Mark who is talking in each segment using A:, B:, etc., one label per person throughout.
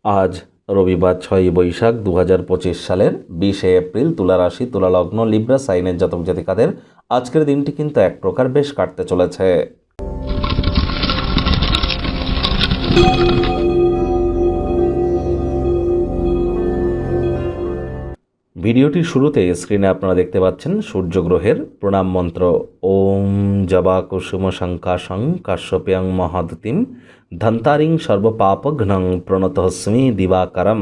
A: আজ রবিবার 6ই বৈশাখ 2025 সালের 20শে এপ্রিল, তুলা রাশি, তুলা লগ্ন, লিব্রা সাইনের জাতক জাতিকাদের আজকের দিনটি কিন্তু এক প্রকার বেশ কাটতে চলেছে। ভিডিওটির শুরুতে স্ক্রিনে আপনারা দেখতে পাচ্ছেন সূর্যগ্রহের প্রণাম মন্ত্র। ওম জবা কুসুম শঙ্কাশং কাশ্যপ্যাং মহাদতিম ধন্তারিং সর্বপাপঘ্নং প্রণতহস্মি দিবাকারম।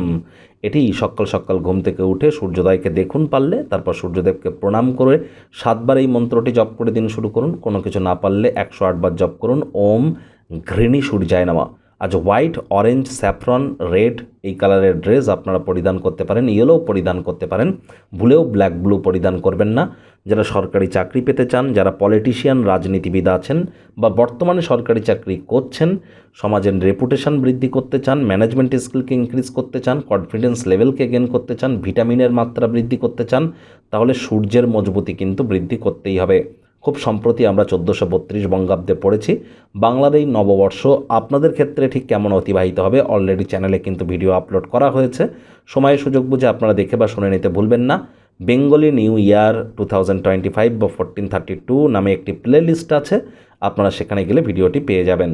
A: এটি সকাল সকাল ঘুম থেকে উঠে সূর্যোদয়কে দেখুন পারলে, তারপর সূর্যদেবকে প্রণাম করে 7বার এই মন্ত্রটি জপ করে দিন শুরু করুন। কোনো কিছু না পারলে 108 বার জপ করুন। ওম ঘৃণী সূর্যায় নমঃ। আজ হোয়াইট, অরেঞ্জ, স্যাফরন, রেড এই কালারের ড্রেস আপনারা পরিধান করতে পারেন, ইয়েলো পরিধান করতে পারেন, ভুলেও ব্ল্যাক ব্লু পরিধান করবেন না। যারা সরকারি চাকরি পেতে চান, যারা পলিটিশিয়ান, রাজনীতিবিদ আছেন বা বর্তমানে সরকারি চাকরি করছেন, সমাজের রেপুটেশন বৃদ্ধি করতে চান, ম্যানেজমেন্ট স্কিলকে ইনক্রিজ করতে চান, কনফিডেন্স লেভেলকে গেন করতে চান, ভিটামিনের মাত্রা বৃদ্ধি করতে চান, তাহলে সূর্যের মজবুতি কিন্তু বৃদ্ধি করতেই হবে। খুব সম্প্রতি আমরা 1432 বঙ্গাব্দে পড়েছি। বাংলার এই নববর্ষ আপনাদের ক্ষেত্রে ঠিক কেমন অতিবাহিত হবে অলরেডি চ্যানেলে কিন্তু ভিডিও আপলোড করা হয়েছে। সময়ের সুযোগ বুঝে আপনারা দেখে বা শুনে নিতে ভুলবেন না। বেঙ্গলি নিউ ইয়ার 2025 বা 1432 নামে একটি প্লে লিস্ট আছে, আপনারা সেখানে গেলে ভিডিওটি পেয়ে যাবেন।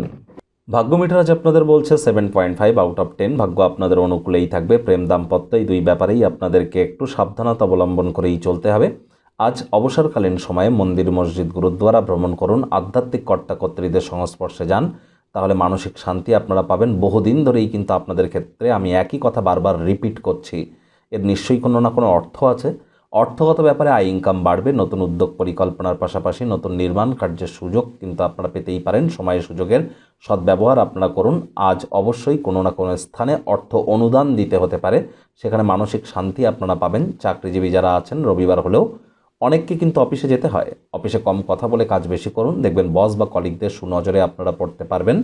A: ভাগ্য মিটার আজ আপনাদের বলছে 7.5 আউট অফ 10। ভাগ্য আপনাদের অনুকূলেই থাকবে। প্রেম, দাম্পত্য এই দুই ব্যাপারেই আপনাদেরকে একটু সাবধানতা অবলম্বন করেই চলতে হবে। আজ অবসরকালীন সময়ে মন্দির, মসজিদ, গুরুদ্বারা ভ্রমণ করুন, আধ্যাত্মিক কর্তাকর্ত্রীদের সংস্পর্শে যান, তাহলে মানসিক শান্তি আপনারা পাবেন। বহুদিন ধরেই কিন্তু আপনাদের ক্ষেত্রে আমি একই কথা বারবার রিপিট করছি, এর নিশ্চয়ই কোনো না কোনো অর্থ আছে। অর্থগত ব্যাপারে আয় ইনকাম বাড়বে। নতুন উদ্যোগ পরিকল্পনার পাশাপাশি নতুন নির্মাণ কার্যের সুযোগ কিন্তু আপনারা পেতেই পারেন। সময়ের সুযোগের সদ্ব্যবহার আপনারা করুন। আজ অবশ্যই কোনো না কোনো স্থানে অর্থ অনুদান দিতে হতে পারে, সেখানে মানসিক শান্তি আপনারা পাবেন। চাকরিজীবী যারা আছেন, রবিবার হলেও অনেককে কিন্তু অফিসে যেতে হয়। অফিসে কম কথা বলে কাজ বেশি করুন, দেখবেন বস বা কলিগদের সুনজরে আপনারা পড়তে পারবেন।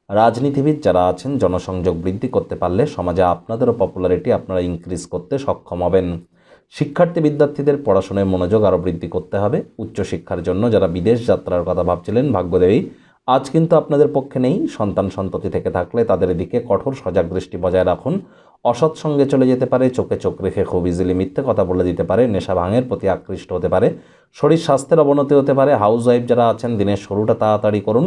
A: রাজনীতিবিদ যারা আছেন, জনসংযোগ বৃদ্ধি করতে পারলে সমাজে আপনাদেরও পপুলারিটি আপনারা ইনক্রিজ করতে সক্ষম হবেন। শিক্ষার্থী বিদ্যার্থীদের পড়াশোনায় মনোযোগ আরও বৃদ্ধি করতে হবে। উচ্চশিক্ষার জন্য যারা বিদেশ যাত্রার কথা ভাবছিলেন, ভাগ্যদেবী আজ কিন্তু আপনাদের পক্ষে নেই। সন্তান সন্ততি থেকে থাকলে তাদের দিকে কঠোর সজাগ দৃষ্টি বজায় রাখুন। অসৎ সঙ্গে চলে যেতে পারে, চোখে চোখ রেখে খুব ইজিলি মিথ্যে কথা বলে দিতে পারে, নেশা ভাঙের প্রতি আকৃষ্ট হতে পারে, শরীর স্বাস্থ্যের অবনতি হতে পারে। হাউসওয়াইফ যারা আছেন, দিনের শুরুটা তাড়াতাড়ি করুন।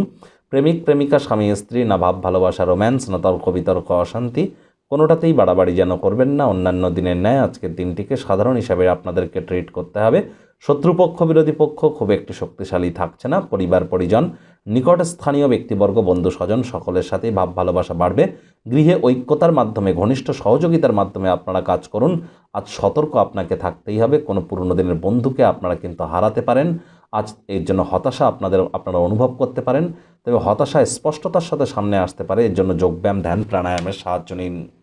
A: প্রেমিক প্রেমিকা, স্বামী স্ত্রী, না ভাব ভালোবাসা, রোম্যান্স, না তর্ক বিতর্ক, অশান্তি, কোনোটাতেই বাড়াবাড়ি যেন করবেন না। অন্যান্য দিনের ন্যায় আজকের দিনটিকে সাধারণ হিসাবে আপনাদেরকে ট্রিট করতে হবে। শত্রুপক্ষ, বিরোধী পক্ষ খুব একটি শক্তিশালী থাকছে না। পরিবার পরিজন, নিকট স্থানীয় ব্যক্তিবর্গ, বন্ধু স্বজন সকলের সাথেই ভাব ভালোবাসা বাড়বে। গৃহে ঐক্যতার মাধ্যমে, ঘনিষ্ঠ সহযোগিতার মাধ্যমে আপনারা কাজ করুন। আজ সতর্ক আপনাকে থাকতেই হবে। কোনো পুরনো দিনের বন্ধুকে আপনারা কিন্তু হারাতে পারেন। আজ এর জন্য হতাশা আপনারা অনুভব করতে পারেন। তবে হতাশা স্পষ্টতার সাথে সামনে আসতে পারে। এর জন্য যোগব্যায়াম, ধ্যান, প্রাণায়ামের সাহায্য নিন।